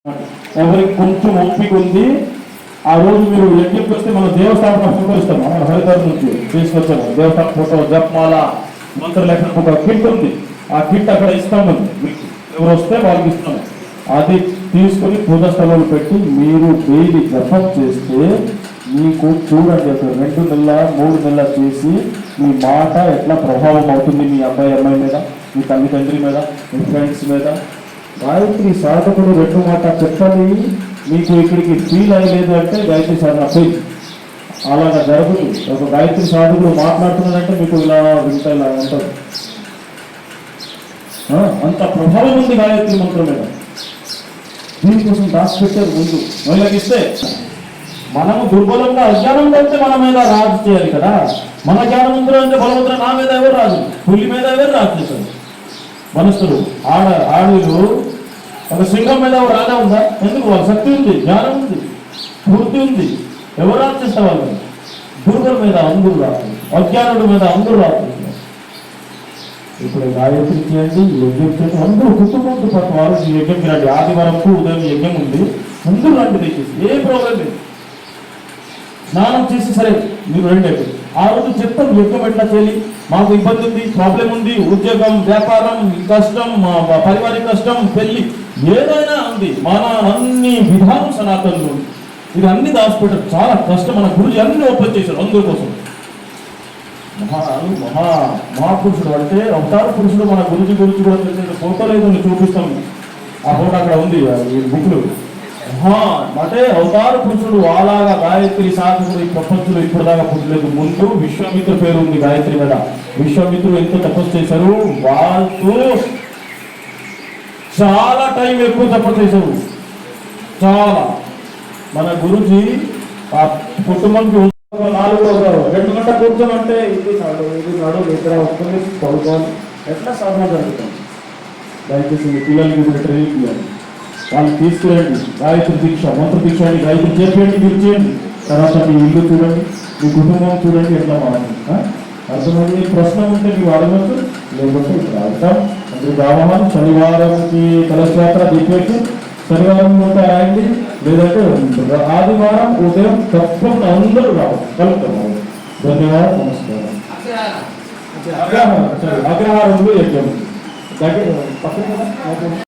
ఎవరికి కొంచెం ఓపిక ఉంది ఆ రోజు మీరు యజ్ఞంకి వస్తే మన దేవస్థానం ఫోటో ఇస్తాం. మన హరిద్వార్ నుంచి తీసుకొచ్చాము దేవస్థానం ఫోటో, జపమాల, మంత్రలేఖనం ఒక కిట్ ఉంది. ఆ కిట్ అక్కడ ఇస్తాము. మీకు ఎవరు వస్తే వాళ్ళకి ఇస్తాము. అది తీసుకొని పూజా స్థలంలో పెట్టి మీరు డైలీ జపం చేస్తే మీకు చూడండి, ఒక 2 నెలల 3 నెలల చేసి మీ మాట ఎట్లా ప్రభావం అవుతుంది మీ అమ్మాయి మీద, మీ తండ్రి మీద, మీ ఫ్రెండ్స్ మీద. గాయత్రి సాధకుడు 2 మాట చెప్పని మీకు ఇక్కడికి ఫీల్ అయ్యలేదు అంటే గాయత్రి సాధన ఫెయిల్. అలాగా జరుగుతుంది. ఒక గాయత్రి సాధకుడు మాట్లాడుతున్నాడంటే మీకు ఇలా వింటా ఇలా ఉంటుంది. అంత ప్రభావం ఉంది గాయత్రి మంత్రం మీద. దీనికోసం దాచిపెట్టారు ముందు మొదలగిస్తే మనము దుర్బలంగా అజ్ఞానంగా అయితే మన మీద రాజు చేయాలి కదా. మన జ్ఞానవంతులు అంటే బలవంతులు నా మీద ఎవరు రాజు, పులి మీద ఎవరు రాజు చేశారు. మనుషులు ఆడలు ఒక సింహం మీద ఎవరు రాజా ఉందా? ఎందుకు? వాళ్ళ శక్తి ఉంది, జ్ఞానం ఉంది, వృత్తి ఉంది. ఎవరు రాజు చేస్తారు వాళ్ళు? దుర్గల మీద అందరూ రాదు, అజ్ఞానుడి మీద అందరూ రాదు. ఇప్పుడు గాయత్రి చేయండి, యజ్ఞం చేయండి, అందరూ కుటుంబంతో పాటు వారు యజ్ఞంకి రండి. ఆదివారంకు ఉదయం యజ్ఞం ఉంది, అందరూ రండి. దయచేసి ఏ ప్రోగ్రాం లేదు, స్నానం చేసి సరే మీరు రండి. ఆ రోజు చెప్తాం యజ్ఞం ఎట్లా చేయాలి. మాకు ఇబ్బంది ఉంది, ప్రాబ్లం ఉంది, ఉద్యోగం, వ్యాపారం, కష్టం, పారివారిక కష్టం, పెళ్లి, ఏదైనా ఉంది. మన అన్ని విధానం సనాతనలు ఇది అన్ని దాచిపెట్టారు. చాలా కష్టం. మన గురుజీ అన్ని ఓపెన్ చేశారు అందరి కోసం. మహాపురుషుడు అంటే అవతార పురుషుడు. మన గురుజీ గురించి కూడా తెలిసిన ఫోటో లేదు, చూపిస్తాం. ఆ ఫోటో అక్కడ ఉంది ఈ బుక్లు. అంటే అవతార పురుషుడు అలాగా గాయత్రి సాధకుడు ఈ ప్రపంచంలో ఇప్పుడు దాకా పుట్టలేదు. ముందు విశ్వామిత్ర పేరు ఉంది గాయత్రి మీద. విశ్వామిత్రుడు ఎంతో తపస్సు చేశారు. వాళ్ళు చాలా టైం ఎక్కువ తపస్సు చేశారు, చాలా. మన గురుజీ ఆ కుటుంబంకి 2 గంటల కూర్చోమంటే ఇది నాడు నిద్ర వస్తుంది, పడుకోవాలి. ఎట్లా సాధన జరుగుతుంది? దయచేసి మీ పిల్లలకి కూడా ట్రైనింగ్ ఇవ్వాలి. వాళ్ళు తీసుకురండి. గాయత్రి దీక్ష, మంత్ర దీక్ష అని గాయత్రి చేయండి, మీరు చేయండి. తర్వాత మీ ఇల్లు చూడండి, మీ కుటుంబం చూడండి ఎట్లా మారింది. అర్థమైంది. ప్రశ్న ఉంటే మీరు అడగచ్చు, లేకపోతే ఇప్పుడు అర్థం. అందుకు రావాలి. శనివారంకి కలశయాత్ర దీపేసి శనివారం ఉంటే రాయండి, లేదంటే ఆదివారం ఉదయం తప్పకుండా అందరూ రావాలి, కలుపుతాం. ధన్యవాదాలు, నమస్కారం. అగ్రహారంలో యజ్ఞం దగ్గర పక్కన